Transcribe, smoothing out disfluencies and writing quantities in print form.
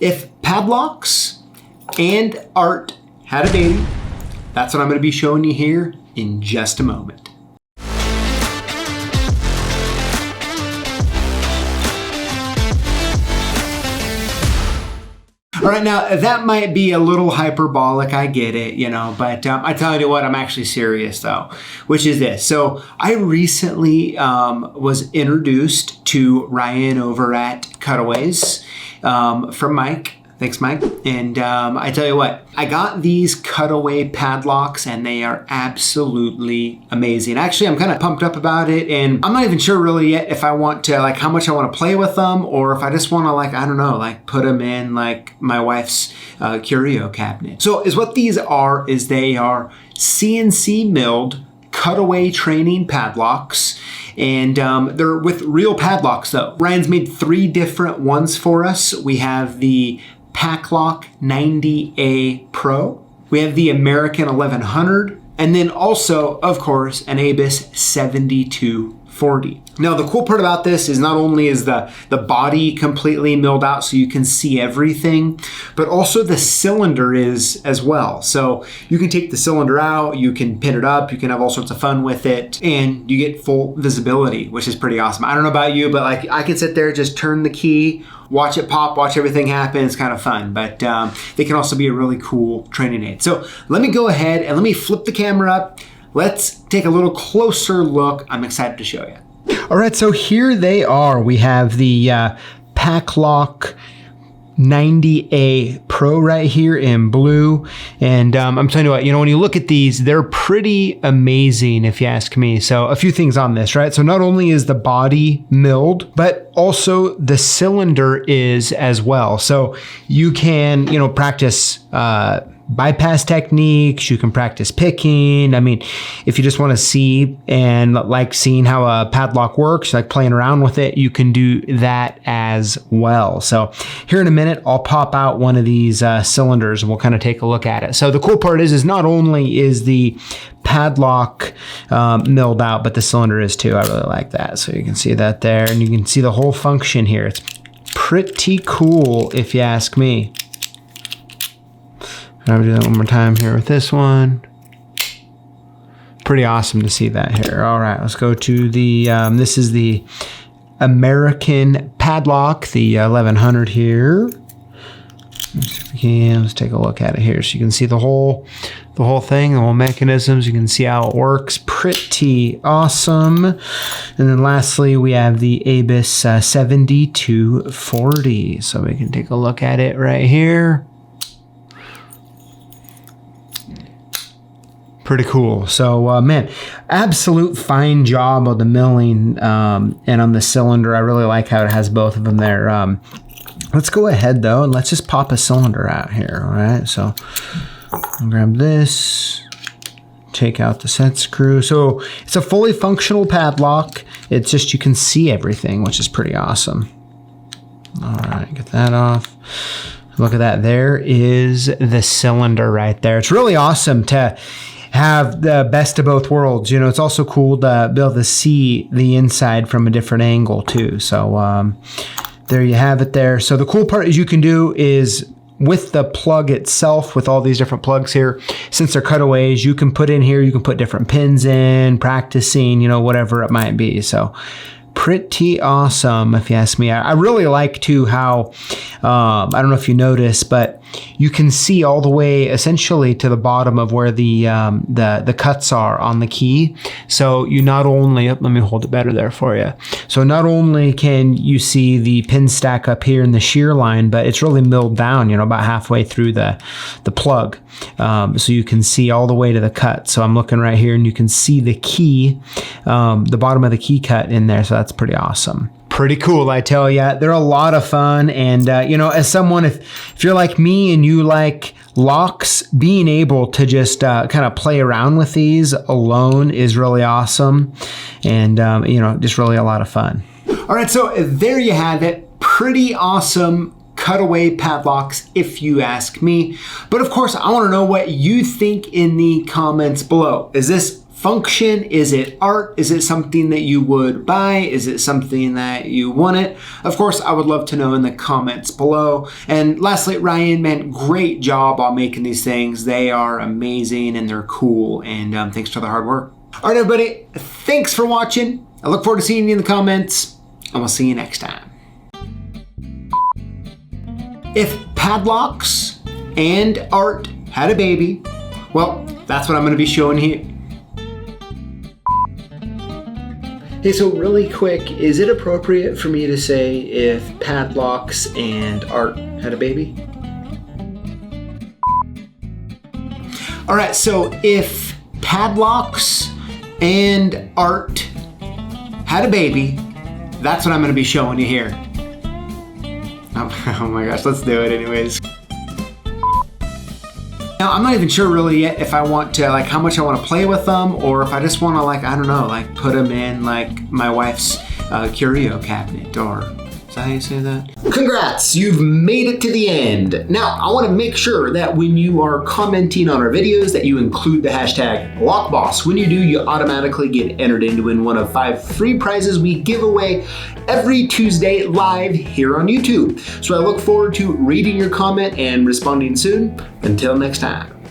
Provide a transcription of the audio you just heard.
If padlocks and art had a baby, that's what I'm going to be showing you here in just a moment. All right, now that might be a little hyperbolic, I get it, you know, but I tell you what, I'm actually serious though, which is this. So I recently was introduced to Ryan over at Cutaways from Mike. Thanks, Mike. And I tell you what, I got these Cutaway padlocks and they are absolutely amazing. Actually, I'm kind of pumped up about it, and I'm not even sure really yet if I want to, like, how much I want to play with them, or if I just want to, like, I don't know, like put them in like my wife's curio cabinet. So is what these are is they are CNC milled Cutaway training padlocks. And they're with real padlocks though. Ryan's made 3 different ones for us. We have the PACLOCK 90A Pro. We have the American 1100. And then also, of course, an ABIS 7240. Now, the cool part about this is not only is the body completely milled out so you can see everything, but also the cylinder is as well. So you can take the cylinder out, you can pin it up, you can have all sorts of fun with it, and you get full visibility, which is pretty awesome. I don't know about you, but like I can sit there, just turn the key, watch it pop, watch everything happen. It's kind of fun, but they can also be a really cool training aid. So let me go ahead and let me flip the camera up. Let's take a little closer look. I'm excited to show you. All right, so here they are. We have the PACLOCK 90A Pro right here in blue. And I'm telling you what, you know, when you look at these, they're pretty amazing if you ask me. So a few things on this, right? So not only is the body milled, but also the cylinder is as well. So you can, you know, practice bypass techniques, you can practice picking. I mean, if you just want to see and like seeing how a padlock works, like playing around with it, you can do that as well. So here in a minute, I'll pop out one of these cylinders and we'll kind of take a look at it. So the cool part is not only is the padlock milled out, but the cylinder is too. I really like that. So you can see that there, and you can see the whole function here. It's pretty cool if you ask me. I'm gonna do that one more time here with this one. Pretty awesome to see that here. All right, let's go to the, this is the American padlock, the 1100 here. Let's take a look at it here. So you can see the whole thing, the whole mechanisms. You can see how it works. Pretty awesome. And then lastly, we have the ABIS 7240. So we can take a look at it right here. Pretty cool. So, man, absolute fine job of the milling and on the cylinder. I really like how it has both of them there. Let's go ahead, though, and let's just pop a cylinder out here, all right? So I'll grab this, take out the set screw. So it's a fully functional padlock. It's just you can see everything, which is pretty awesome. All right, get that off. Look at that. There is the cylinder right there. It's really awesome to have the best of both worlds. You know, it's also cool to be able to see the inside from a different angle too. So there you have it there. So the cool part is you can do is with the plug itself, with all these different plugs here, since they're cutaways, you can put in here, you can put different pins in, practicing, you know, whatever it might be. So pretty awesome if you ask me. I really like too how, I don't know if you notice, but you can see all the way essentially to the bottom of where the cuts are on the key. So you not only, let me hold it better there for you. So not only can you see the pin stack up here in the shear line, but it's really milled down, you know, about halfway through the plug. So you can see all the way to the cut. So I'm looking right here and you can see the key, the bottom of the key cut in there. So that's pretty awesome. Pretty cool, I tell ya. They're a lot of fun. And, you know, as someone, if you're like me and you like locks, being able to just kind of play around with these alone is really awesome. And, you know, just really a lot of fun. All right, so there you have it. Pretty awesome cutaway padlocks, if you ask me. But of course, I want to know what you think in the comments below. Is this function? Is it art? Is it something that you would buy? Is it something that you want it? Of course, I would love to know in the comments below. And lastly, Ryan, man, great job on making these things. They are amazing and they're cool. And thanks for the hard work. All right, everybody, thanks for watching. I look forward to seeing you in the comments, and we'll see you next time. If padlocks and art had a baby, well, that's what I'm going to be showing here. Hey, so really quick, is it appropriate for me to say if padlocks and art had a baby? All right, so if padlocks and art had a baby, that's what I'm going to be showing you here. Oh my gosh, let's do it anyways. Now, I'm not even sure really yet if I want to, like, how much I want to play with them, or if I just want to, like, I don't know, like, put them in, like, my wife's curio cabinet, or is that how you say that? Congrats, you've made it to the end. Now, I want to make sure that when you are commenting on our videos that you include the hashtag Lockboss. When you do, you automatically get entered in to win one of 5 free prizes we give away every Tuesday live here on YouTube. So I look forward to reading your comment and responding soon. Until next time.